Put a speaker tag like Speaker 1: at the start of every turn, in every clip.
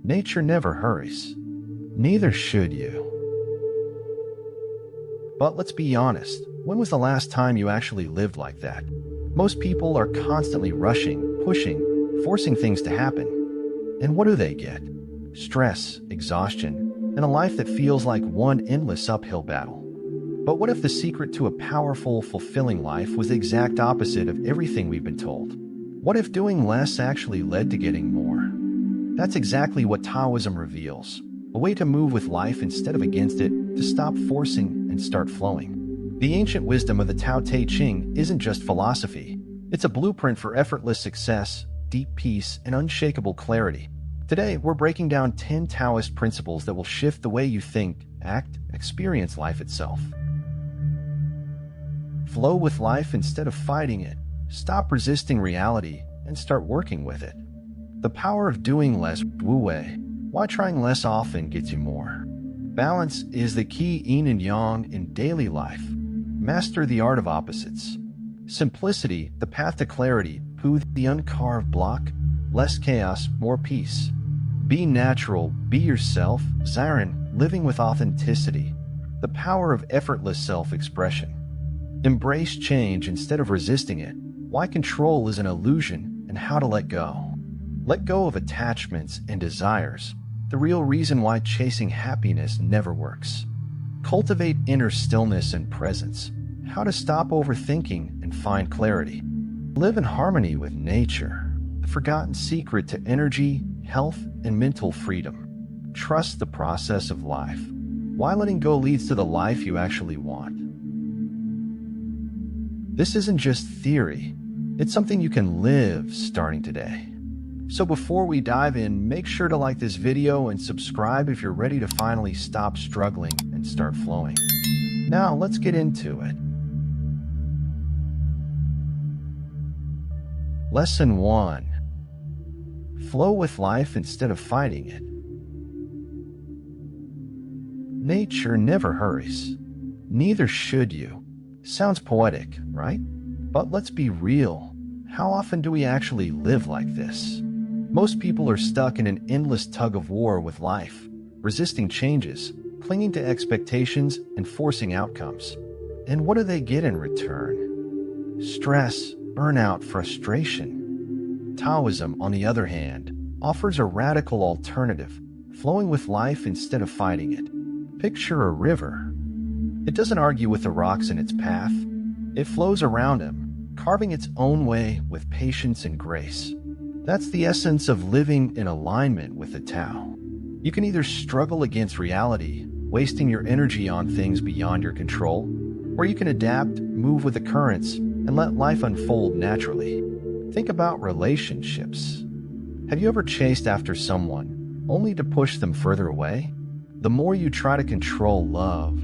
Speaker 1: Nature never hurries. Neither should you. But let's be honest, when was the last time you actually lived like that? Most people are constantly rushing, pushing, forcing things to happen. And what do they get? Stress, exhaustion, and a life that feels like one endless uphill battle. But what if the secret to a powerful, fulfilling life was the exact opposite of everything we've been told? What if doing less actually led to getting more? That's exactly what Taoism reveals. A way to move with life instead of against it, to stop forcing and start flowing. The ancient wisdom of the Tao Te Ching isn't just philosophy. It's a blueprint for effortless success, deep peace, and unshakable clarity. Today, we're breaking down 10 Taoist principles that will shift the way you think, act, experience life itself. Flow with life instead of fighting it. Stop resisting reality and start working with it. The power of doing less, Wu Wei. Why trying less often gets you more. Balance is the key Yin and Yang in daily life. Master the art of opposites. Simplicity, the path to clarity. Pu, the uncarved block. Less chaos, more peace. Be natural, be yourself. Zirin, living with authenticity. The power of effortless self-expression. Embrace change instead of resisting it. Why control is an illusion and how to let go. Let go of attachments and desires. The real reason why chasing happiness never works. Cultivate inner stillness and presence. How to stop overthinking and find clarity. Live in harmony with nature. The forgotten secret to energy, health, and mental freedom. Trust the process of life. Why letting go leads to the life you actually want. This isn't just theory. It's something you can live starting today. So before we dive in, make sure to like this video and subscribe if you're ready to finally stop struggling and start flowing. Now let's get into it. Lesson 1. Flow with life instead of fighting it. Nature never hurries. Neither should you. Sounds poetic, right? But let's be real. How often do we actually live like this? Most people are stuck in an endless tug-of-war with life, resisting changes, clinging to expectations, and forcing outcomes. And what do they get in return? Stress, burnout, frustration. Taoism, on the other hand, offers a radical alternative, flowing with life instead of fighting it. Picture a river. It doesn't argue with the rocks in its path. It flows around them, carving its own way with patience and grace. That's the essence of living in alignment with the Tao. You can either struggle against reality, wasting your energy on things beyond your control, or you can adapt, move with the currents, and let life unfold naturally. Think about relationships. Have you ever chased after someone, only to push them further away? The more you try to control love,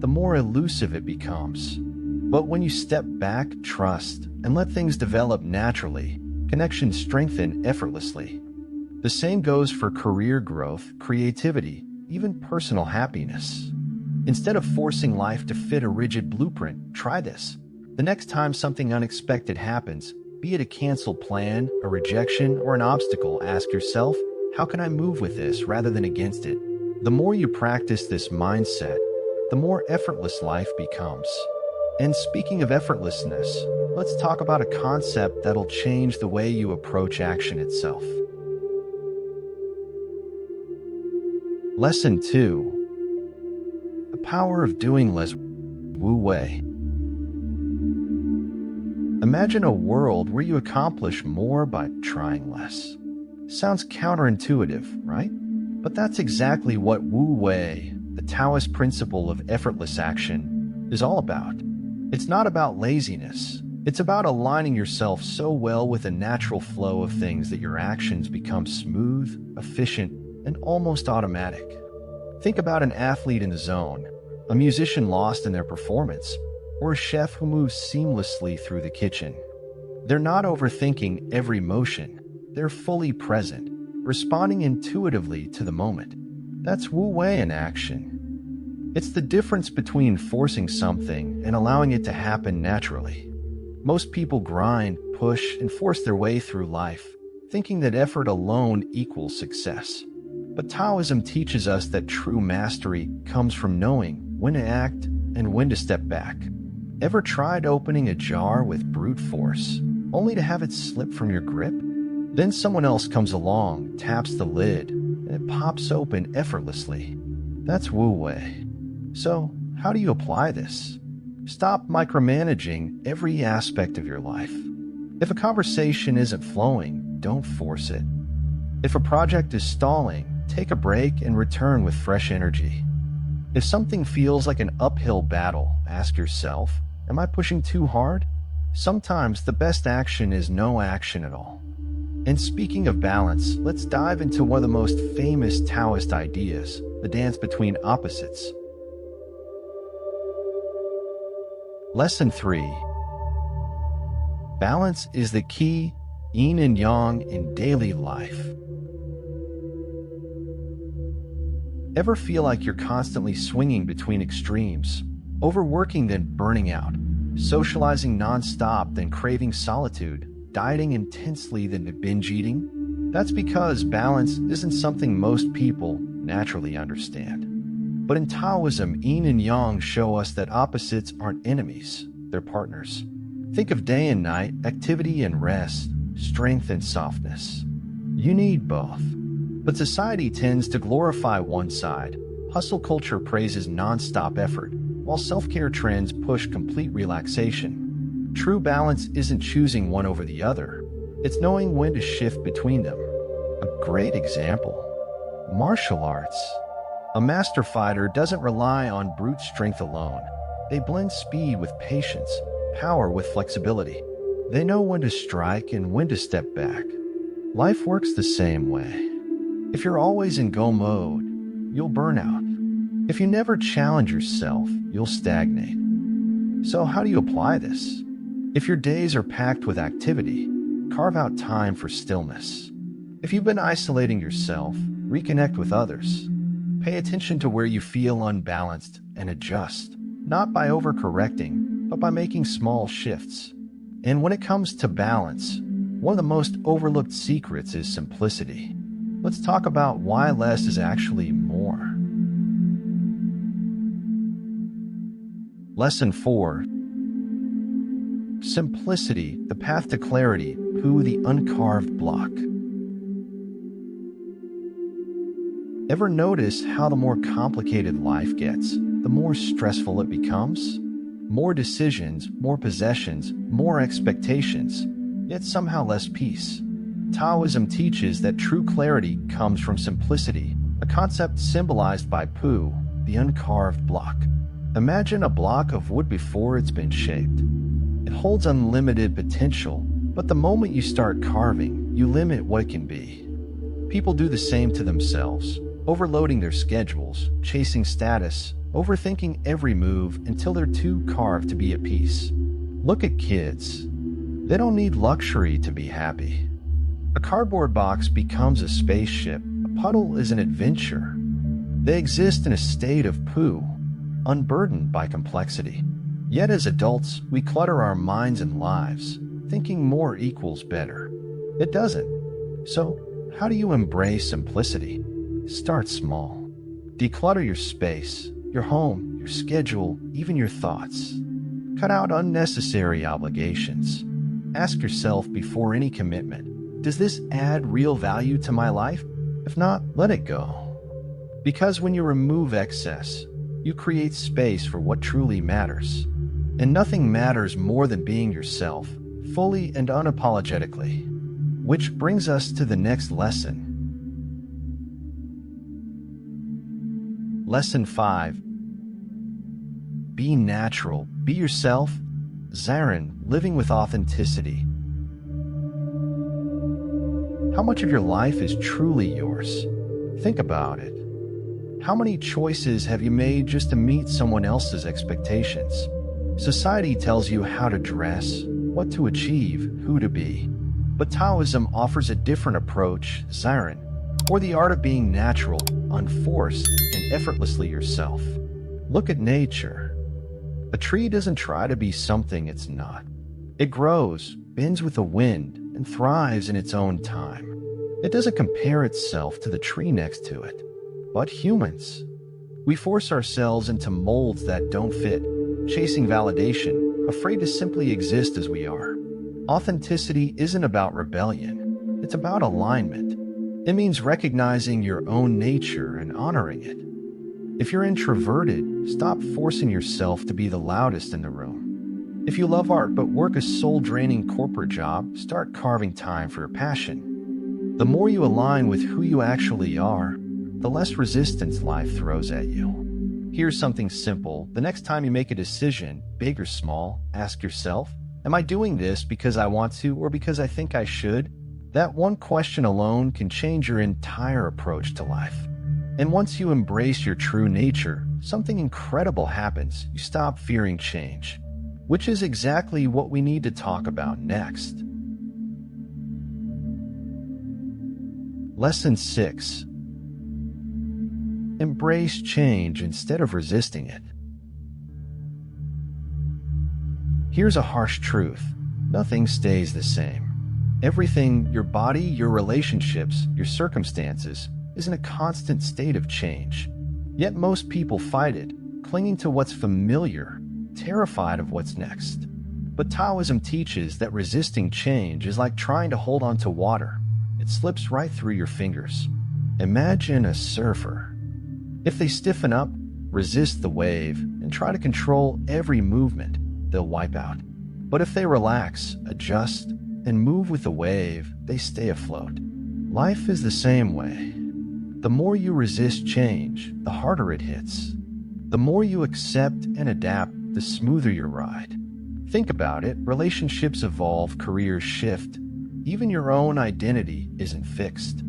Speaker 1: the more elusive it becomes. But when you step back, trust, and let things develop naturally, connections strengthen effortlessly. The same goes for career growth, creativity, even personal happiness. Instead of forcing life to fit a rigid blueprint, try this. The next time something unexpected happens, be it a canceled plan, a rejection, or an obstacle, ask yourself, how can I move with this rather than against it? The more you practice this mindset, the more effortless life becomes. And speaking of effortlessness, let's talk about a concept that'll change the way you approach action itself. Lesson 2. The power of doing less. Wu Wei. Imagine a world where you accomplish more by trying less. Sounds counterintuitive, right? But that's exactly what Wu Wei, the Taoist principle of effortless action, is all about. It's not about laziness. It's about aligning yourself so well with a natural flow of things that your actions become smooth, efficient, and almost automatic. Think about an athlete in the zone, a musician lost in their performance, or a chef who moves seamlessly through the kitchen. They're not overthinking every motion. They're fully present, responding intuitively to the moment. That's Wu Wei in action. It's the difference between forcing something and allowing it to happen naturally. Most people grind, push, and force their way through life, thinking that effort alone equals success. But Taoism teaches us that true mastery comes from knowing when to act and when to step back. Ever tried opening a jar with brute force, only to have it slip from your grip? Then someone else comes along, taps the lid, and it pops open effortlessly. That's Wu Wei. So, how do you apply this? Stop micromanaging every aspect of your life. If a conversation isn't flowing, don't force it. If a project is stalling, take a break and return with fresh energy. If something feels like an uphill battle, ask yourself, am I pushing too hard? Sometimes the best action is no action at all. And speaking of balance, let's dive into one of the most famous Taoist ideas, the dance between opposites. Lesson 3. Balance is the key, yin and yang in daily life. Ever feel like you're constantly swinging between extremes, overworking then burning out, socializing nonstop then craving solitude, dieting intensely then binge eating? That's because balance isn't something most people naturally understand. But in Taoism, yin and yang show us that opposites aren't enemies, they're partners. Think of day and night, activity and rest, strength and softness. You need both. But society tends to glorify one side. Hustle culture praises non-stop effort, while self-care trends push complete relaxation. True balance isn't choosing one over the other. It's knowing when to shift between them. A great example: martial arts. A master fighter doesn't rely on brute strength alone. They blend speed with patience, power with flexibility. They know when to strike and when to step back. Life works the same way. If you're always in go mode, you'll burn out. If you never challenge yourself, you'll stagnate. So how do you apply this? If your days are packed with activity, carve out time for stillness. If you've been isolating yourself, reconnect with others. Pay attention to where you feel unbalanced and adjust, not by overcorrecting, but by making small shifts. And when it comes to balance, one of the most overlooked secrets is simplicity. Let's talk about why less is actually more. Lesson 4. Simplicity, the path to clarity, Pu the uncarved block. Ever notice how the more complicated life gets, the more stressful it becomes? More decisions, more possessions, more expectations, yet somehow less peace. Taoism teaches that true clarity comes from simplicity, a concept symbolized by Pu, the uncarved block. Imagine a block of wood before it's been shaped. It holds unlimited potential, but the moment you start carving, you limit what it can be. People do the same to themselves, overloading their schedules, chasing status, overthinking every move until they're too carved to be at peace. Look at kids. They don't need luxury to be happy. A cardboard box becomes a spaceship. A puddle is an adventure. They exist in a state of Pu, unburdened by complexity. Yet as adults, we clutter our minds and lives, thinking more equals better. It doesn't. So, how do you embrace simplicity? Start small. Declutter your space, your home, your schedule, even your thoughts. Cut out unnecessary obligations. Ask yourself before any commitment, does this add real value to my life? If not, let it go. Because when you remove excess, you create space for what truly matters. And nothing matters more than being yourself, fully and unapologetically. Which brings us to the next lesson. Lesson 5. Be natural, be yourself. Zarin, living with authenticity. How much of your life is truly yours? Think about it. How many choices have you made just to meet someone else's expectations? Society tells you how to dress, what to achieve, who to be. But Taoism offers a different approach, Zarin, or the art of being natural, unforced, and effortlessly yourself. Look at nature. A tree doesn't try to be something it's not. It grows, bends with the wind, and thrives in its own time. It doesn't compare itself to the tree next to it. But humans, we force ourselves into molds that don't fit, chasing validation, afraid to simply exist as we are. Authenticity isn't about rebellion. It's about alignment. It means recognizing your own nature and honoring it. If you're introverted, stop forcing yourself to be the loudest in the room. If you love art but work a soul-draining corporate job, start carving time for your passion. The more you align with who you actually are, the less resistance life throws at you. Here's something simple. The next time you make a decision, big or small, ask yourself, am I doing this because I want to or because I think I should? That one question alone can change your entire approach to life. And once you embrace your true nature, something incredible happens. You stop fearing change, which is exactly what we need to talk about next. Lesson 6. Embrace change instead of resisting it. Here's a harsh truth. Nothing stays the same. Everything, your body, your relationships, your circumstances, is in a constant state of change. Yet most people fight it, clinging to what's familiar, terrified of what's next. But Taoism teaches that resisting change is like trying to hold on to water. It slips right through your fingers. Imagine a surfer. If they stiffen up, resist the wave, and try to control every movement, they'll wipe out. But if they relax, adjust, and move with the wave, they stay afloat. Life is the same way. The more you resist change, the harder it hits. The more you accept and adapt, the smoother your ride. Think about it. Relationships evolve, careers shift. Even your own identity isn't fixed.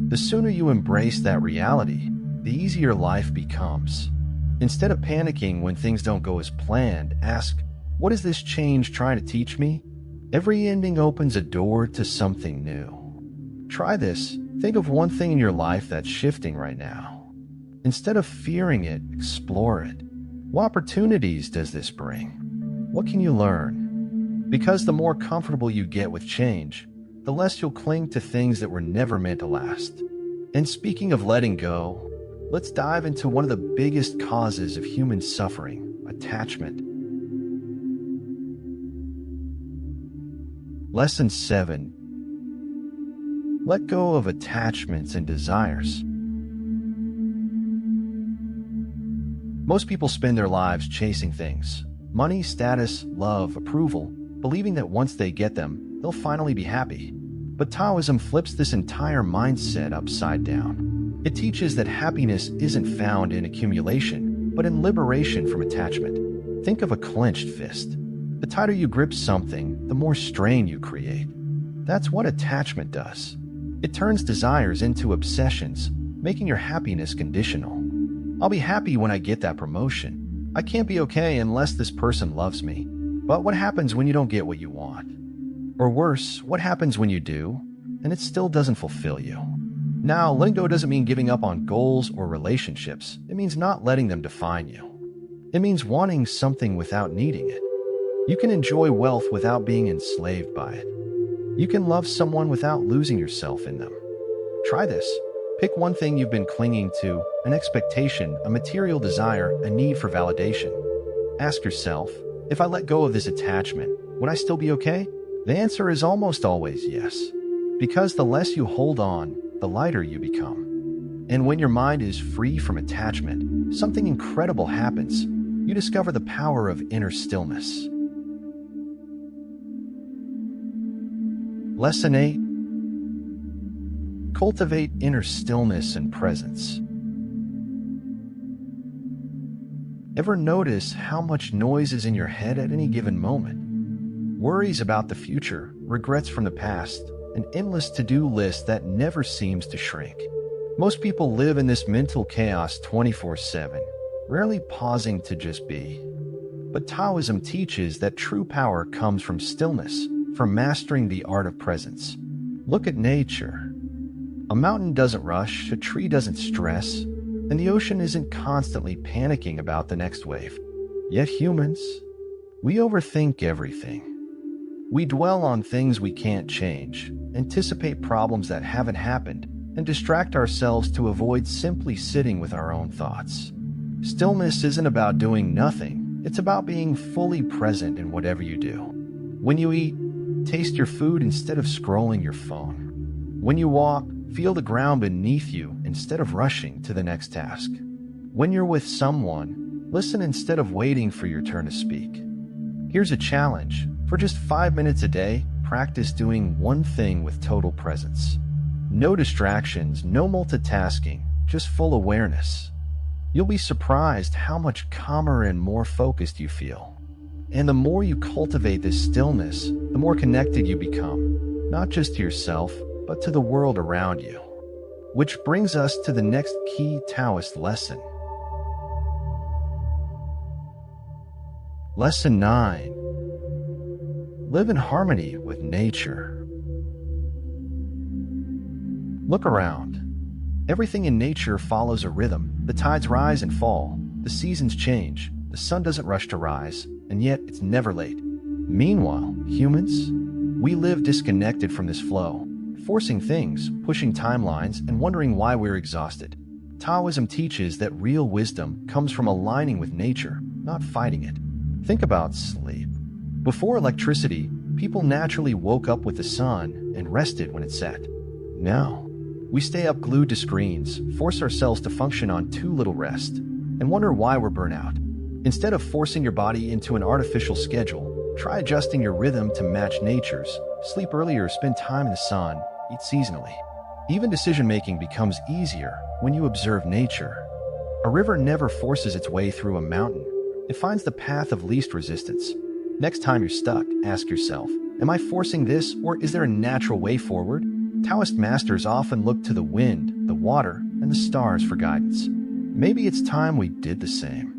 Speaker 1: The sooner you embrace that reality, the easier life becomes. Instead of panicking when things don't go as planned, ask, what is this change trying to teach me? Every ending opens a door to something new. Try this. Think of one thing in your life that's shifting right now. Instead of fearing it, explore it. What opportunities does this bring? What can you learn? Because the more comfortable you get with change, the less you'll cling to things that were never meant to last. And speaking of letting go, let's dive into one of the biggest causes of human suffering, attachment. Lesson 7. Let go of attachments and desires. Most people spend their lives chasing things. Money, status, love, approval, believing that once they get them, they'll finally be happy. But Taoism flips this entire mindset upside down. It teaches that happiness isn't found in accumulation, but in liberation from attachment. Think of a clenched fist. The tighter you grip something, the more strain you create. That's what attachment does. It turns desires into obsessions, making your happiness conditional. I'll be happy when I get that promotion. I can't be okay unless this person loves me. But what happens when you don't get what you want? Or worse, what happens when you do, and it still doesn't fulfill you? Now, letting go doesn't mean giving up on goals or relationships. It means not letting them define you. It means wanting something without needing it. You can enjoy wealth without being enslaved by it. You can love someone without losing yourself in them. Try this. Pick one thing you've been clinging to, an expectation, a material desire, a need for validation. Ask yourself, if I let go of this attachment, would I still be okay? The answer is almost always yes. Because the less you hold on, the lighter you become. And when your mind is free from attachment, something incredible happens. You discover the power of inner stillness. Lesson 8. Cultivate inner stillness and presence. Ever notice how much noise is in your head at any given moment? Worries about the future, regrets from the past, an endless to-do list that never seems to shrink. Most people live in this mental chaos 24/7, rarely pausing to just be. But Taoism teaches that true power comes from stillness, from mastering the art of presence. Look at nature. A mountain doesn't rush, a tree doesn't stress, and the ocean isn't constantly panicking about the next wave. Yet humans, we overthink everything. We dwell on things we can't change, anticipate problems that haven't happened, and distract ourselves to avoid simply sitting with our own thoughts. Stillness isn't about doing nothing, it's about being fully present in whatever you do. When you eat, taste your food instead of scrolling your phone. When you walk, feel the ground beneath you instead of rushing to the next task. When you're with someone, listen instead of waiting for your turn to speak. Here's a challenge. For just 5 minutes a day, practice doing one thing with total presence. No distractions, no multitasking, just full awareness. You'll be surprised how much calmer and more focused you feel. And the more you cultivate this stillness, the more connected you become, not just to yourself, but to the world around you. Which brings us to the next key Taoist lesson. Lesson 9. Live in harmony with nature. Look around. Everything in nature follows a rhythm. The tides rise and fall. The seasons change. The sun doesn't rush to rise, and yet it's never late. Meanwhile, humans, we live disconnected from this flow, forcing things, pushing timelines, and wondering why we're exhausted. Taoism teaches that real wisdom comes from aligning with nature, not fighting it. Think about sleep. Before electricity, people naturally woke up with the sun and rested when it set. Now, we stay up glued to screens, force ourselves to function on too little rest, and wonder why we're burnt out. Instead of forcing your body into an artificial schedule, try adjusting your rhythm to match nature's. Sleep earlier, spend time in the sun, eat seasonally. Even decision-making becomes easier when you observe nature. A river never forces its way through a mountain. It finds the path of least resistance. Next time you're stuck, ask yourself, am I forcing this, or is there a natural way forward? Taoist masters often look to the wind, the water, and the stars for guidance. Maybe it's time we did the same.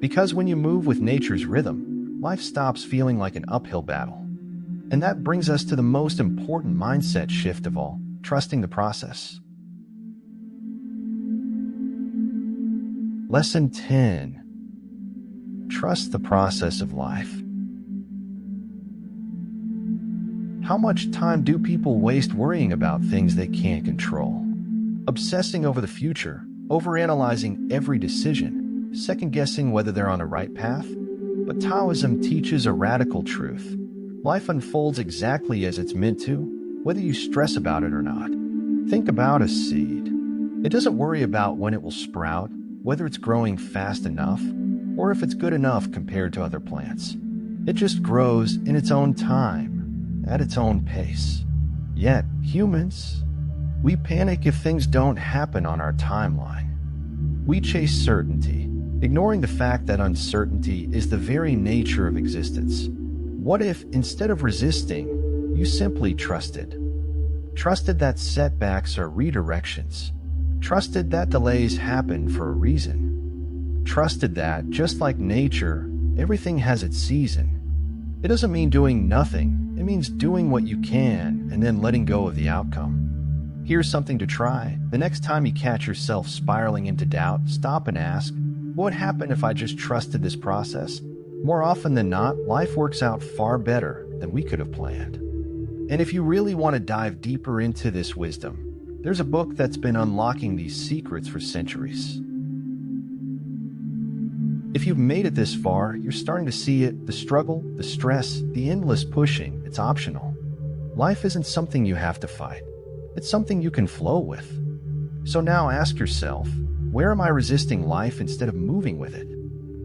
Speaker 1: Because when you move with nature's rhythm, life stops feeling like an uphill battle. And that brings us to the most important mindset shift of all, trusting the process. Lesson 10. Trust the process of life. How much time do people waste worrying about things they can't control? Obsessing over the future, overanalyzing every decision, second-guessing whether they're on the right path? But Taoism teaches a radical truth. Life unfolds exactly as it's meant to, whether you stress about it or not. Think about a seed. It doesn't worry about when it will sprout, whether it's growing fast enough, or if it's good enough compared to other plants. It just grows in its own time, at its own pace. Yet, humans, we panic if things don't happen on our timeline. We chase certainty, ignoring the fact that uncertainty is the very nature of existence. What if, instead of resisting, you simply trusted? Trusted that setbacks are redirections. Trusted that delays happen for a reason. Trusted that, just like nature, everything has its season. It doesn't mean doing nothing. It means doing what you can and then letting go of the outcome. Here's something to try. The next time you catch yourself spiraling into doubt, stop and ask, what would happen if I just trusted this process? More often than not, life works out far better than we could have planned. And if you really want to dive deeper into this wisdom, there's a book that's been unlocking these secrets for centuries. If you've made it this far, you're starting to see it, the struggle, the stress, the endless pushing, it's optional. Life isn't something you have to fight. It's something you can flow with. So now ask yourself, where am I resisting life instead of moving with it?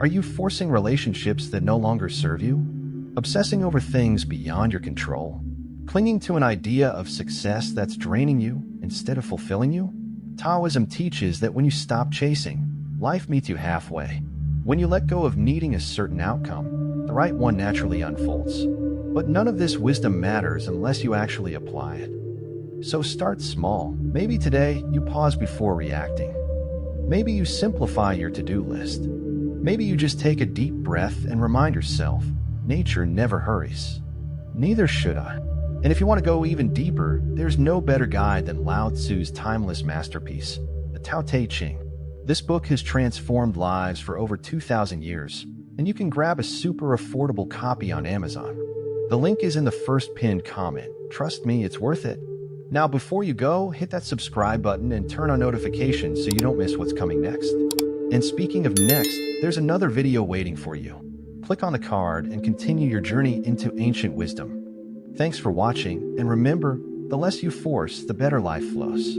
Speaker 1: Are you forcing relationships that no longer serve you? Obsessing over things beyond your control? Clinging to an idea of success that's draining you instead of fulfilling you? Taoism teaches that when you stop chasing, life meets you halfway. When you let go of needing a certain outcome, the right one naturally unfolds. But none of this wisdom matters unless you actually apply it. So start small. Maybe today you pause before reacting. Maybe you simplify your to-do list. Maybe you just take a deep breath and remind yourself, nature never hurries. Neither should I. And if you want to go even deeper, there's no better guide than Lao Tzu's timeless masterpiece, the Tao Te Ching. This book has transformed lives for over 2,000 years, and you can grab a super affordable copy on Amazon. The link is in the first pinned comment. Trust me, it's worth it. Now, before you go, hit that subscribe button and turn on notifications so you don't miss what's coming next. And speaking of next, there's another video waiting for you. Click on the card and continue your journey into ancient wisdom. Thanks for watching, and remember, the less you force, the better life flows.